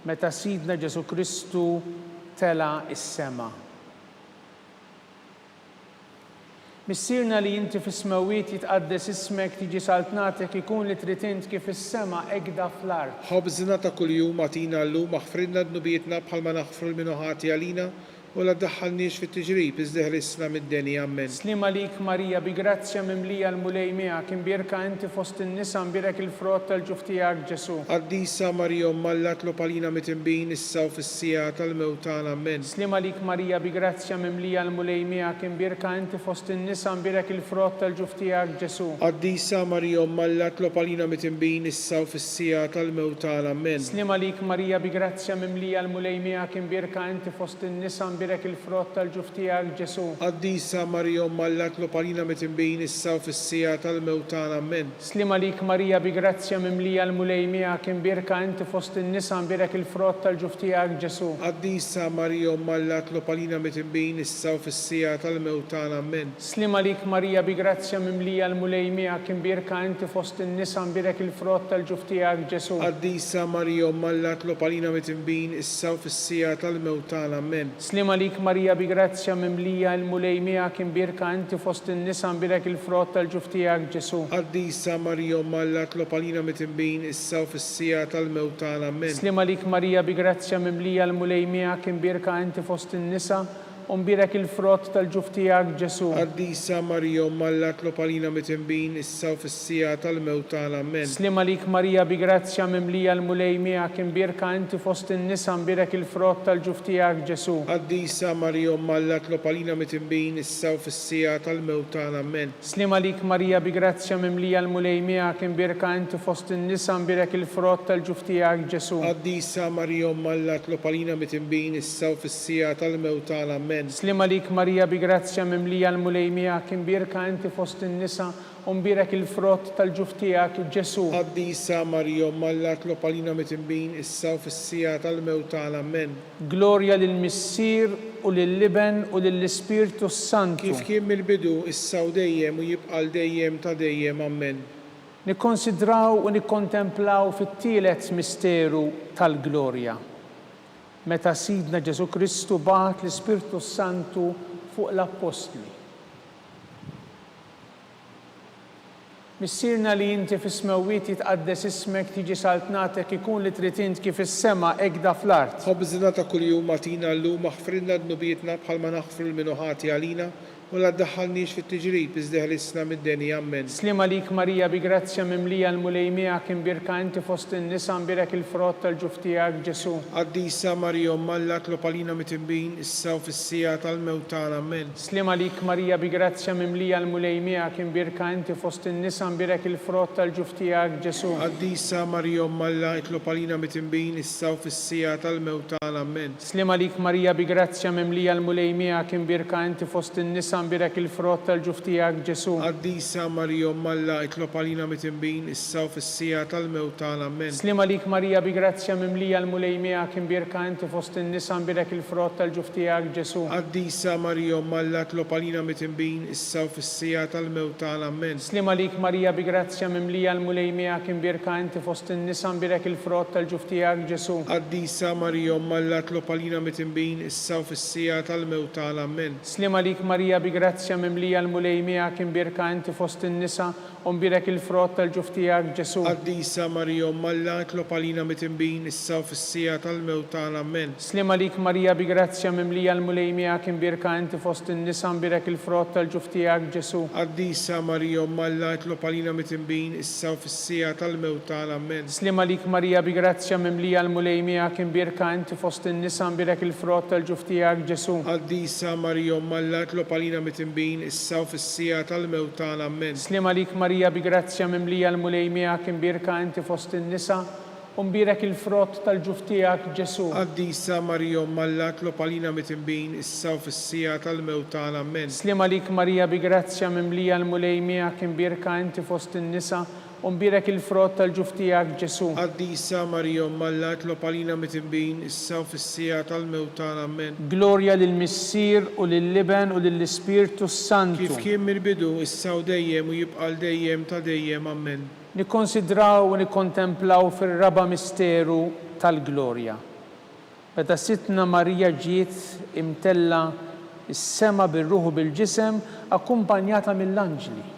meta Sidna Ġesu Kristu tela is-sema. Missierna li inti fis-smewwiet jitqaddes ismek tiġi saltnatek ikun li trid int kif is-sema hekk fl-art. Ħobżna ta' kuljum għatina llum aħfrinna dnubietna bħalma naħfru l-minuħati għalina u la ddaħħalniex fit-tiġrib iżda ħrisna mid-deni. Amen. Slima lik Marija bi grazzja mimlija l-mulej miegħek, imbierka inti fost in-nisa imbierek il-frott tal-ġuf tiegħek Ġesu. Qaddisa Marija Alla tlob għalina mitimbin issa u fis-sija tal-mewtana. Amen. Slima lik Marija bi grazzja mimlija l-mulej miegħek, imbierka inti fost in-nisa imbierek il-frott tal-ġuf tiegħek Ġesu. Qaddisa Marija Alla tlob għalina mitimbin issa u fis-sija tal-mewtana. Amen. Slima lik Marija bi grazzja mimlija l-mulej miegħek, imbierka inti fost in-nisa imbierek il-frott tal-ġuf tiegħek Ġesu. Qaddisa Marija Alla tlob għalina mitimbin issa u fis-sija tal-mewtana. Amen. Slima lik Marija bi grazzja mimlija l-mulej miegħek, imbierka inti fost in-nisa imbierek il-frott tal-ġuf tiegħek Ġesu. Qaddisa Marija Alla tlob għalina mitimbin issa u fis-sija tal-mewtana. Amen. Slima lik Marija bi grazzja mimlija l-mulej miegħek, imbierka inti fost in-nisa imbierek il-frott tal-ġuf tiegħek Ġesu. Qaddisa Marija Alla tlob għalina mitimbin issa u fis-sija tal-mewtana. Amen. Slima lik Marija bi grazzja mimlija l-mulej miegħek, imbierka inti fost in-nisa imbierek il-frott tal-ġuf tiegħek Ġesu. Qaddisa Marija Alla tlob għalina mitimbin issa u fis-sija tal-mewtana. Amen. Slima lik Marija bi grazzja mimlija l-mulej miegħek, imbierka inti fost in-nisa u mbirek il-frott tal-ġuf tiegħek Ġesu. Qaddisa Marija Umm Alla tlob għalina mitembin issa u fis-sija tal-mewt tagħna. Amen. Slima lik Marija bi grazzja mimlija l-mulej miegħek imbirka inti fost in-nisa mbirek il-frott tal-ġuf tiegħek Ġesu. Qaddisa Marija Umm Alla tlob għalina mitembin issa u fis-sija tal-mewt tagħna. Amen. Slima lik Marija bi grazzja mimlija l-mulej miegħek imbirka inti fost in-nisa mbirek il-frott tal-ġuf tiegħek Ġesu. Qaddisa Marija Umm Alla tlob għalina mitembin issa u fis-sija tal-mewt tagħna. Amen. Slima lik Marija bi grazzja mimlija l-mulej miegħek imbirka inti fost in-nisa u mbirek il-frott tal-ġuf tiegħek Ġesu. Qaddisa Marija Umm Alla tlob għalina mitembin issa u fis-sija tal-mewt tagħna. Amen. Glorja lill-Missier u lill-Liben u lill-Ispirtu Santu. Kif kien mill-bidu issa u dejjem u jibqa' dejjem ta' dejjem. Amen. Nikkonsidraw u nikkontemplaw fit-tielet misteru tal-glorja. Meta Sidna Ġesu Kristu bagħat l-Ispirtu Santu fuq l-Apostli. Missirna li inti fis-smewwiet jitqaddes ismek tiġi saltnatek ikun li trid int kif is-sema hekk fl-art. Ħobżna ta' kuljum agħtina llum aħfrilna dnubietna bħalma naħfru l-minuħati għalina u la ddaħħalniex fit-tiġrid iżda ħlisna mid-deni. Amen. Slima lik Marija bi grazzja mimlija l-mulej miegħek imbirka inti fost in-nisa mbirek il-frott tal-ġuf tiegħek Ġesu. Qaddisa Marija Umm Alla tlob għalina mitembin issa u fis-sija tal-mewt tagħna. Amen. Slima lik Marija bi grazzja mimlija l-mulej miegħek imbirka inti fost in-nisa mbirek il-frott tal-ġuf tiegħek Ġesu. Qaddisa Marija Umm Alla tlob għalina mitembin issa u fis-sija tal-mewt tagħna. Amen. Slima lik Marija bi grazzja mimlija l-mulej miegħek imbirka inti fost in-nisa mbirek il-frott tal-ġuf tiegħek Ġesu. Qaddisa Marija Umm Alla tlob għalina mitembin issa u fis-sija tal-mewt tagħna. Amen. Slima lik Marija bi grazzja mimlija l-mulej miegħek imbirka inti fost in-nisa mbirek il-frott tal-ġuf tiegħek Ġesu. Qaddisa Marija Umm Alla tlob għalina mitembin issa u fis-sija tal-mewt tagħna. Amen. Slima lik Marija bi grazzja mimlija l-mulej miegħek imbirka inti fost in-nisa mbirek il-frott tal-ġuf tiegħek Ġesu. Qaddisa Marija Umm Alla tlob għalina mitembin issa u fis-sija tal-mewt tagħna. Amen. Slima lik Marija bi grazzja mimlija l-mulej miegħek imbirka inti fost in-nisa u mbirek il-frott tal-ġuf tiegħek Ġesu. Qaddisa Marija Umm Alla tlob għalina mitembin issa u fis-sija tal-mewt tagħna. Amen. Slima lik Marija bi grazzja mimlija l-mulej miegħek imbirka inti fost in-nisa mbirek il-frott tal-ġuf tiegħek Ġesu. Qaddisa Marija Umm Alla tlob għalina mitembin issa u fis-sija tal-mewt tagħna. Amen. Slima lik Marija bi grazzja mimlija l-mulej miegħek imbirka inti fost in-nisa mbirek il-frott tal-ġuf tiegħek Ġesu. Qaddisa Marija Umm Alla tlob għalina mitembin issa u fis-sija tal-mewt tagħna. Amen. Slima lik Marija bi grazzja mimlija l-mulej miegħek imbirka inti fost in-nisa u mbirek il-frott tal-ġuf tiegħek Ġesu. Qaddisa Marija Umm Alla tlob għalina mitembin issa u fis-sija tal-mewt tagħna. Amen. Slima lik Marija bi grazzja mimlija l-mulej miegħek imbirka inti fost in-nisa u mbirek il-frott tal-ġuf tiegħek Ġesu. Qaddisa Marija Umm Alla tlob għalina mitembin issa u fis-sija tal-mewt tagħna. Amen. Glorja lill-Missier u lill-Liben u lill-Ispirtu Santu. Kif kien mill-bidu issa u dejjem u jibqa' dejjem ta' dejjem. Amen. Nikkonsidraw u nikkontemplaw fir-raba' misteru tal-glorja. Meta Sitna Marija ġiet imtella is-sema bir-ruħ u bil-ġisem akkumpanjata mill-anġli.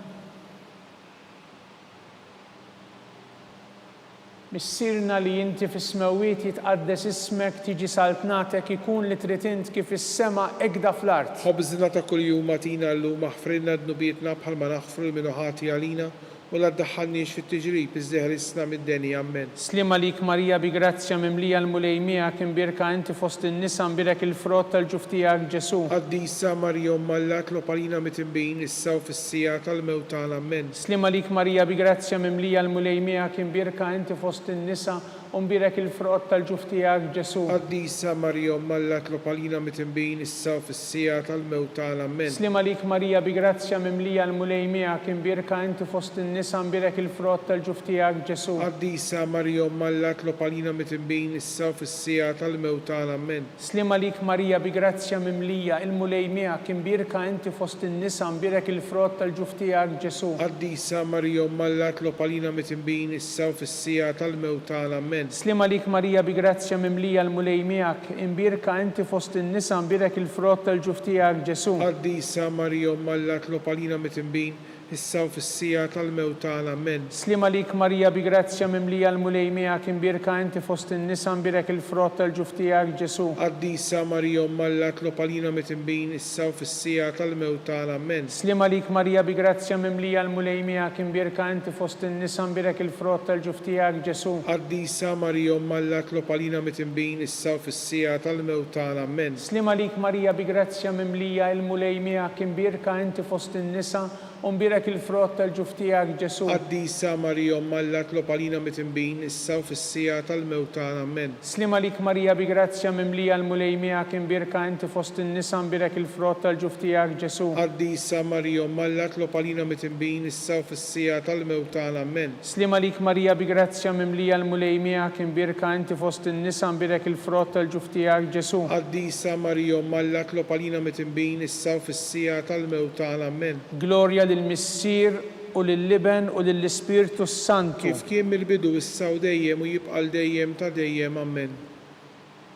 Missirna li inti fis-smewwiet jitqaddes ismek tiġi saltnatek ikun li trid int kif is-sema hekk fl-art. Ħobżna ta' kuljum agħtina llum aħfrilna dnubietna bħalma naħfru l-minuħati għalina u la ddaħħalniex fit-tiġrid iżda ħlisna mid-deni. Amen. Slima lik Marija bi grazzja mimlija l-mulej miegħek imbirka inti fost in-nisa mbirek il-frott tal-ġuf tiegħek Ġesu. Qaddisa Marija Umm Alla tlob għalina mitembin issa u fis-sija tal-mewt tagħna. Amen. Slima lik Marija bi grazzja mimlija l-mulej miegħek imbirka inti fost in-nisa u mbirek il-frott tal-ġuf tiegħek Ġesu. Qaddisa Marija Umm Alla tlob għalina mitembin issa u fis-sija tal-mewt tagħna. Amen. Slima lik Marija bi grazzja mimlija l-mulej miegħek imbirka inti fost in-nisa mbirek il-frott tal-ġuf tiegħek Ġesu. Qaddisa Marija Umm Alla tlob għalina mitembin issa u fis-sija tal-mewt tagħna. Amen. Slima lik Marija bi grazzja mimlija il-mulej miegħek imbirka inti fost in-nisa mbirek il-frott tal-ġuf tiegħek Ġesu. Qaddisa Marija Umm Alla tlob għalina mitembin issa u fis-sija tal-mewt tagħna. Amen. Slima lik Marija bi grazzja mimlija l-mulej miegħek imbirka inti fost in-nisa mbirek il-frott tal-ġuf tiegħek Ġesu. Qaddisa Marija Umm Alla tlob għalina mitembin issa u fis-sija tal-mewt tagħna. Amen. Slima lik Marija bi grazzja mimlija l-mulej miegħek imbirka inti fost in-nisa imbirek il-frott tal-ġuf tiegħek Ġesu. Qaddisa Marija Umm Alla tlob għalina mit-tinbin issa u fis-sija tal-mewt tagħna. Amen. Slima lik Marija bi grazzja mimlija l-mulej miegħek imbirka inti fost in-nisa imbirek il-frott tal-ġuf tiegħek Ġesu. Qaddisa Marija Umm Alla tlob għalina mit-tinbin issa u fis-sija tal-mewt tagħna. Amen. Slima lik Marija bi grazzja mimlija l-mulej miegħek imbirka inti fost in-nisa umbirek il-frott tal-ġuf tiegħek Ġesu. Qaddisa Marija Umm Alla tlob għalina mit-tinbin issa u fis-sija tal-mewt tagħna. Amen. Slima lik Marija bi grazzja mimlija l-mulej miegħek imbirka inti fost in-nisa imbirek il-frott tal-ġuf tiegħek Ġesu. Qaddisa Marija Umm Alla tlob għalina mit-tinbin issa u fis-sija tal-mewt tagħna. Amen. Slima lik Marija bi grazzja mimlija l-mulej miegħek imbirka inti fost in-nisa imbirek il-frott tal-ġuf tiegħek Ġesu. Qaddisa Marija Umm Alla tlob għalina mit-tinbin issa u fis-sija tal-mewt tagħna. Amen. Glorja lill-Missier u lill-Liben u lill-Ispirtu Santu. Kif kien mill-bidu issa u dejjem u jibqa' dejjem ta' dejjem. Amen.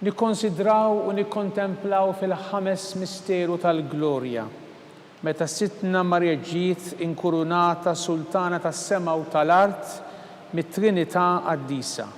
Nikkonsidraw u nikkontemplaw fil-ħames misteru tal-glorja. Meta Sittna Marja ġiet inkurunata Sultana tas-sema u tal-art mit-Trinità Qaddisa.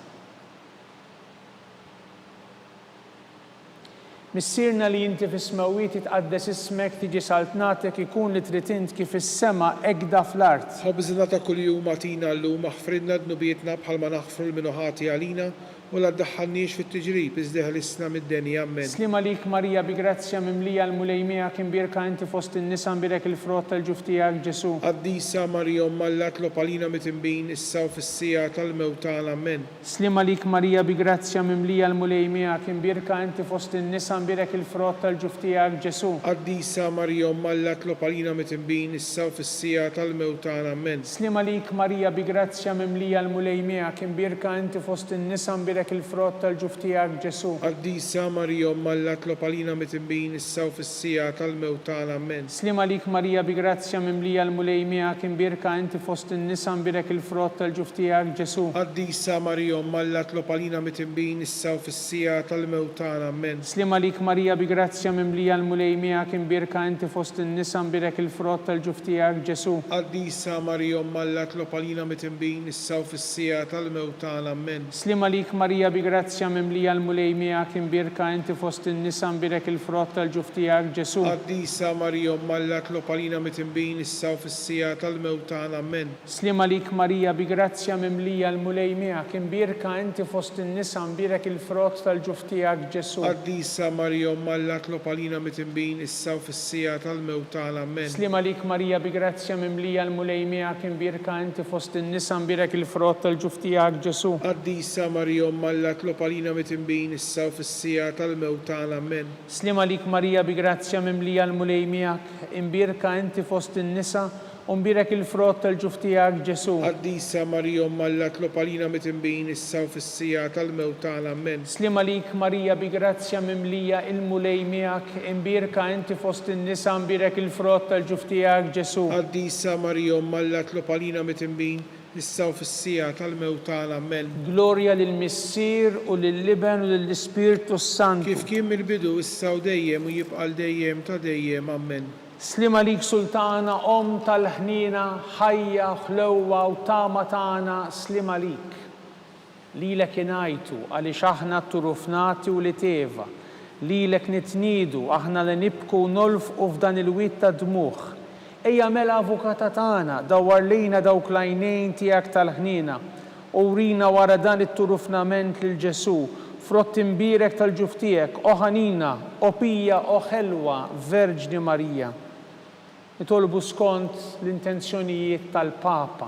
Missierna li inti fis-smawiet titqaddes ismek tiġi saltnatek ikun li trid int kif is-sema ekda fl-art. Ħobżna ta' kuljum agħtina llum aħfrilna dnubietna bħalma naħfru l-minuħati għalina u la ddaħħalniex fit-tiġrib iżda ħlisna mid-denja. Amen. Slima lik Marija bi grazzja mimlija l-mulej miegħek imbirka inti fost in-nisa imbirek il-frott tal-ġuf tiegħek Ġesu. Qaddisa Marija Umm Alla tlob għalina mit-tinbin issa u fis-sija tal-mewt tagħna. Amen. Slima lik Marija bi grazzja mimlija l-mulej miegħek imbirka inti fost in-nisa imbirek il-frott tal-ġuf tiegħek Ġesu. Qaddisa Marija Umm Alla tlob għalina mit-tinbin issa u fis-sija tal-mewt tagħna. Amen. Slima lik Marija bi grazzja mimlija l-mulej miegħek imbirka inti fost in-nisa imbirek il-frott tal-ġuf tiegħek Ġesu. Qaddisa Marija Umm Alla tlob għalina mit-tinbin issa u fis-sija tal-mewt tagħna. Amen. Slima lik Marija bi grazzja mimlija l-mulej miegħek imbirka inti fost in-nisa imbirek il-frott tal-ġuf tiegħek Ġesu. Qaddisa Marija Umm Alla tlob għalina mit-tinbin issa u fis-sija tal-mewt tagħna. Amen. Slima lik Marija bi grazzja mimlija l-mulej miegħek imbirka inti fost in-nisa imbirek il-frott tal-ġuf tiegħek Ġesu. Qaddisa Marija Umm Alla tlob għalina mit-tinbin issa u fis-sija tal-mewt tagħna. Amen. Slima lik Marija bi grazzja mimlija l-mulej miegħek imbirka inti fost in-nisa imbirek il-frott tal-ġuf tiegħek Ġesu. Qaddisa Marija Umm Alla tlob għalina mit-tinbin issa u fis-sija tal-mewt tagħna. Amen. Slima lik Marija bi grazzja mimlija l-mulej miegħek imbirka inti fost in-nisa imbirek il-frott tal-ġuf tiegħek Ġesu. Qaddisa Marija Umm Alla tlob għalina mit-tinbin issa u fis-sija tal-mewt tagħna. Amen. Slima lik Marija bi grazzja mimlija l-mulej miegħek imbirka inti fost in-nisa imbirek il-frott tal-ġuf tiegħek Ġesu. Qaddisa Marija Umm Alla tlob għalina mit-tinbin issa u fis-sija tal-mewt tagħna. Amen. Slima lik Marija bi grazzja mimlija l-mulej miegħek imbirka inti fost in-nisa umbirek il-frott tal-ġuf tiegħek Ġesu. Qaddisa Marija Umm Alla tlob għalina mit-tinbin issa u fis-sija tal-mewt tagħna. Amen. Slima lik Marija bi grazzja mimlija il-mulej miegħek imbirka inti fost in-nisa imbirek il-frott tal-ġuf tiegħek Ġesu. Qaddisa Marija Umm Alla tlob għalina mit-tinbin issa u fis-sija tal-mewt tagħna. Amen. Glorja lill-Missier u lill-Liben u lill-Ispirtu Santu. Kif kien mill-bidu issa u dejjem u jibqa' dejjem ta' dejjem. Amen. Slima lik Sultana Om tal-ħnina ħajja ħlewwa u tama tagħna slima lik. Lilek ingħajtu għaliex aħna turufnati u li teva. Lilek nitniedu aħna li nibku nolfqu f'dan il-witt ta' dmuħ. Ejja mela avukata tagħna dawwar lejna dawk l-għajnejn tiegħek tal-ħnina u rina wara dan it-turufnament lil Ġesu frott imbirek tal-ġuf tiegħek o ħanina, o pija, o ħelwa, Verġni Marija. Nitolbu skont l-intenzjonijiet tal-Papa.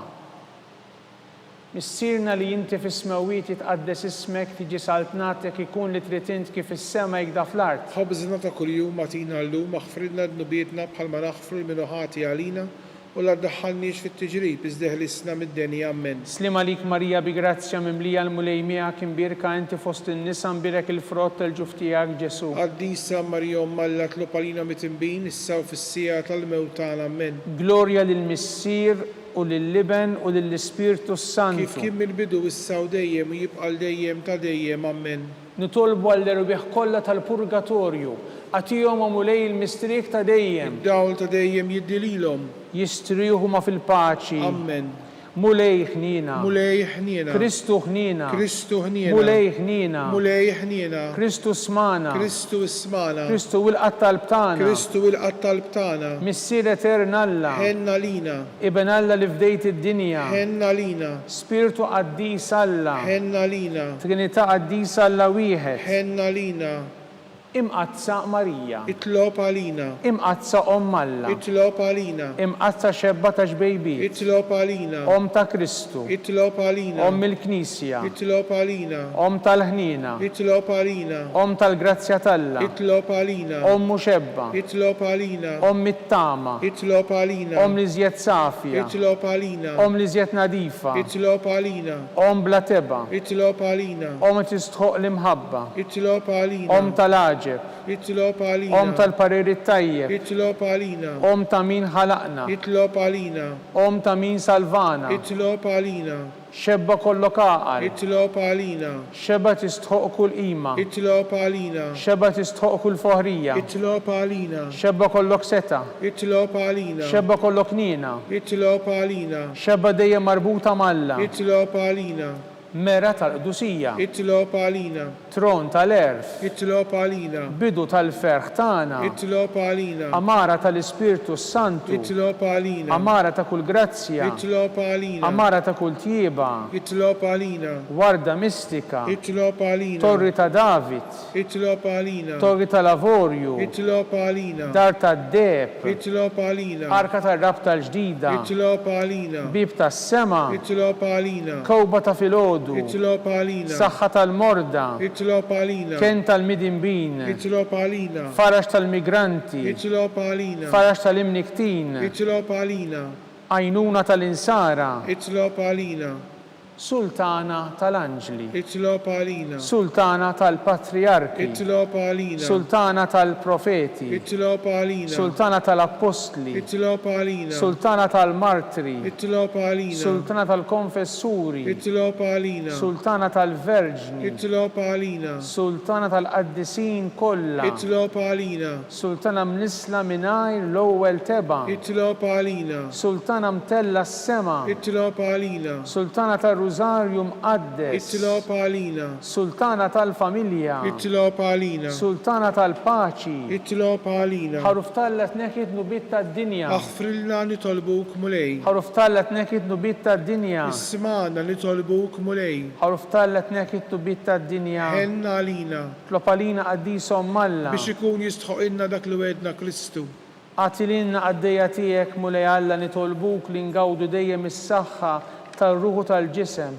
Missierna li inti fis-smawiet jitqaddes ismek tiġi saltnatek ikun li trid int kif is-sema jgħda fl-art. Ħobżna ta' kuljum agħtina llum aħfrilna dnubietna bħalma naħfru l-minuħati għalina u la ddaħħalniex fit-tiġrib iżda ħlisna mid-denja. Amen. Slima lik Marija bi grazzja mimlija l-mulej miegħek imbirka inti fost in-nisa imbirek il-frott tal-ġuf tiegħek Ġesu. Qaddisa Marija Umm Alla tlob għalina mit-tinbin issa u fis-sija tal-mewt tagħna. Amen. Glorja lill-Missier u lill-Liben u lill-Ispirtu Santu. Kif kien mill-bidu issa u dejjem u jibqa' dejjem ta' dejjem. Amen. nitolbu għall-erbieħ kollha tal-purgatorju, għatihom mulej il-mistriek ta' dejjem, Dawl ta' dejjem jiddililhom. jistrieħu ma fil-paċi, Amen. mulej ħnina, Mulej ħniena. Kristu ħnina, Kristu ħniena. mulej ħnina, Mulej ħniena. Kristu smana, Kristu ismana. Kristu wil-qattal btana, Kristu il-qattal btana. missier eternalla, Ħenna lina. Ibn Alla li fdejt id-dinja, Ħenna lina. Spiritu qaddis Alla, Ħenna lina. Trinità qaddis Alla wieħed, Ħenna lina. imqazza Marija, Itlob għalina. imqazza Om Alla, Itlob għalina. imqazza xebba ta' ġbejbiet, Itlob għalina. Om ta' Kristu, Itlob għalina. Om il-Knisja, Itlob għalina. Om tal-ħnina, Itlob għalina. Om tal-Grazzja Talla, Itlob għalina. Om muxebba, Itlob għalina. Om mit-tama, Itlob għalina. Om li zjed safja, Itlob għalina. Om li zjed nadifa, Itlob għalina. Om bla teba, Itlob għalina. Om tistħoq l-imħabba, Itlob għalina. Om tal-aġeb, Itlob għalina. Om tal-pariri tajjeb, Itlob għalina. Om ta' min ħalaqna, Itlob għalina. Om ta' min salvana, Itlob għalina. xebba kollok aqal, Itlob għalina. xebba tistħoq kull ima, Itlob għalina. xebba tistħoq kull foħrija, Itlob għalina. xebba kollok seta, Itlob għalina. xebba kollok nina, Itlob għalina. xebba dejjem marbuta malla, Itlob għalina. mera tal-qdusija, Itlob għalina. tron tal-erf, Itlob għalina. bidu tal-ferħ tagħna, Itlob għalina. amara tal-Ispirtu Santu, Itlob għalina. amara ta' kull grazzja, Itlob għalina. amara ta' kull tjieba, Itlob għalina. warda mistika, Itlob għalina. torri ta' David, Itlob għalina. torri ta' lavorju, Itlob għalina. dar ta' deb, Itlob għalina. arka ta' rab tal-ġdida, Itlob għalina. bib ta' sema, Itlob għalina. kawba ta' filodu, Itlob għalina. saħħa tal-morda, Itlob għalina. ken tal-midinbin, Itlob għalina. farax tal-migranti, Itlob għalina. farax tal-imniktin, Itlob għalina. għajnuna tal-insara, Itlob għalina. sultana tal-anġli, Itlob għalina. sultana tal-patriarki, Itlob għalina. sultana tal-profeti, Itlob għalina. sultana tal-apostli, Itlob għalina. sultana tal-martri, Itlob għalina. sultana tal-konfessuri, Itlob għalina. sultana tal-verġni, Itlob għalina. sultana tal-qaddisin kollha, Itlob għalina. sultana mnisla mingħajr l-ewwel teba, Itlob għalina. sultana mtella s-sema, Itlob għalina. sultana tal-rużarju mqaddes, Itlob għalina. sultana tal-familja, Itlob għalina. sultana tal-paċi, Itlob għalina. ħaruf tallet nekit nubit tad-dinja, Aħfrilna nitolbuk mulej. ħaruf tallet nekit nubit tad-dinja, Ismana nitolbuk mulej. ħaruf tallet nekit nubit tad-dinja, Ħenna għalina. tlopalina qaddisom malla, Biex ikun jistħoq inna dak li wedna Kristu. għatilinna għaddeja tijek mulej Alla nitolbuk li ngawdu dejjem is-saħħa tal-ruħu tal-ġisem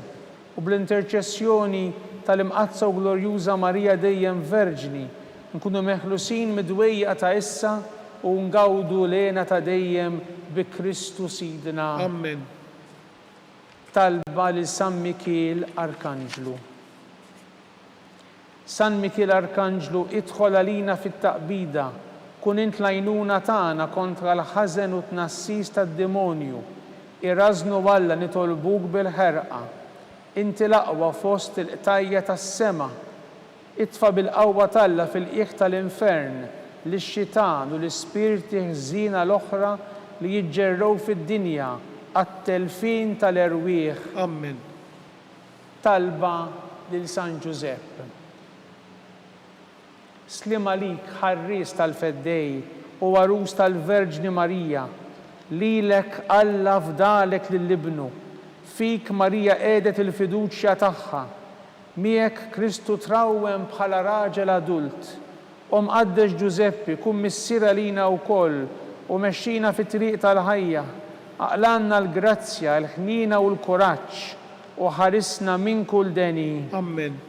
u bl-interċessjoni tal-imqazza u glorjuża Marija dejjem verġni nkunu meħlusin midwejja ta' issa u ngawdu lena ta' dejjem bi Kristu Sidna. Amen. Talba li San Mikil Arkanġlu. San Mikil Arkanġlu idħol għalina fit-taqbida, kun int lajnuna tagħna kontra l-ħażen u tnassis tad-demonju. Irraznu Alla nitolbuk bil-ħerqa, inti l-aqwa fost il-qtajja tas-sema, itfa bil-qawwa Alla fil-qiegħ tal-infern li x-xitan u l-ispirti ħżina l-oħra li jiġġerrew fid-dinja għat-telfin tal-erwieħ. Amen. Talba lil San Giuseppe. Slim għalik ħarris tal-feddej u għarus tal-Verġni Marija, lilek Alla fdalek lill-ibnu, fik Marija edet il-fiduċja tagħha, miegħek Kristu trawwem bħala raġel adult, Qaddex Giuseppe kun missira lina wkoll u mexxina fit-triq tal-ħajja, aqlanna l-grazzja, l-ħnina u l-kuraġġ u ħarisna minn kull deni. Amen.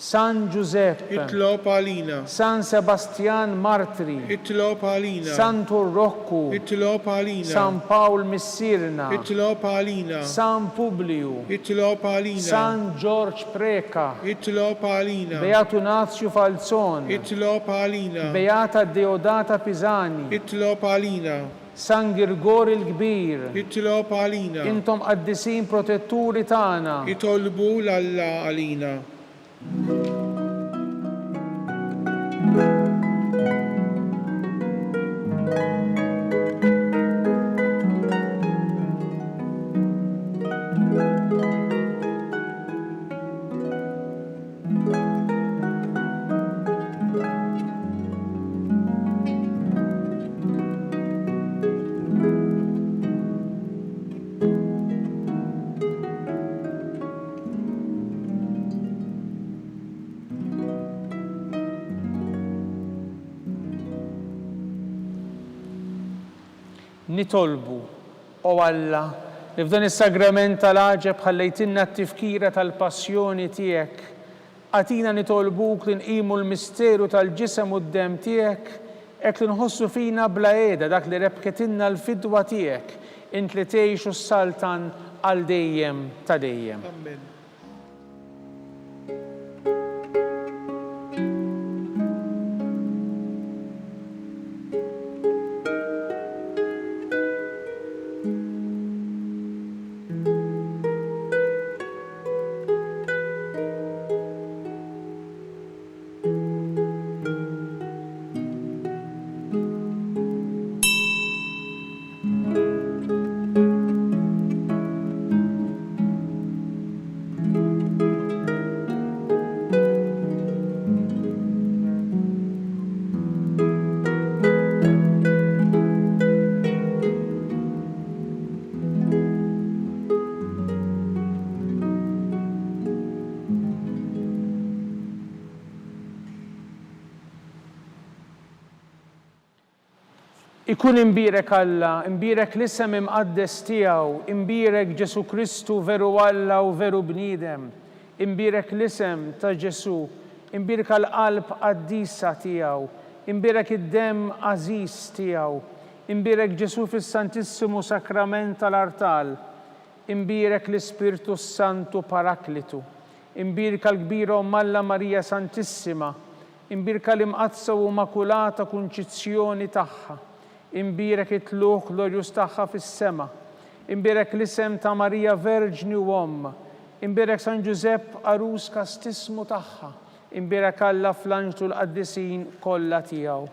San Giuseppe, Itlob għalina. San Sebastian Martri, Itlob għalina. San Turroccu, Itlob għalina. San Paul Missirna, Itlob għalina. San Publiu, Itlob għalina. San George Preka, Itlob għalina. Beatu Nazio Falzon, Itlob għalina. Beata Deodata Pisani, Itlob għalina. San Girgori l-Kbir, Itlob għalina. intom qaddisin protetturi tagħna. Itolbu l-Alla għalina. nitolbu o Alla li f'dan is-sagrament tal-għaġeb ħallejtinna t-tifkira tal-passjoni tiegħek. Għatina nitolbuk li nqimu l-misteru tal-ġisem u d-dem tiegħek hekk li nħossu fina bla qiegħda dak li rebketinna l-fidwa tiegħek int li tgħixu s-saltan għal dejjem ta' dejjem. Amen. Ikun imbirek Alla, imbirek l-isem imqaddes tiegħu, imbirek Ġesu Kristu veru Alla u veru bniedem, imbirek l-isem ta' Ġesu, imbirek l-qalb qaddisa tiegħu, imbirek id-dem għażiż tiegħu, imbirek Ġesu fis-Santissimu Sakrament tal-Artal, imbirek l-Ispirtu Santu Paraklitu, imbirek l-kbira Alla Marija Santissima, imbirek l-imqazza u makulata kunċizzjoni tagħha, imbirek it-tluq glorjus tagħha fis-sema, imbirek l-isem ta' Marija Verġni u Omm, imbirek San Ġusepp Arus kastismu tagħha, imbirek Alla fl-anġlu l-qaddisin kollha tiegħu.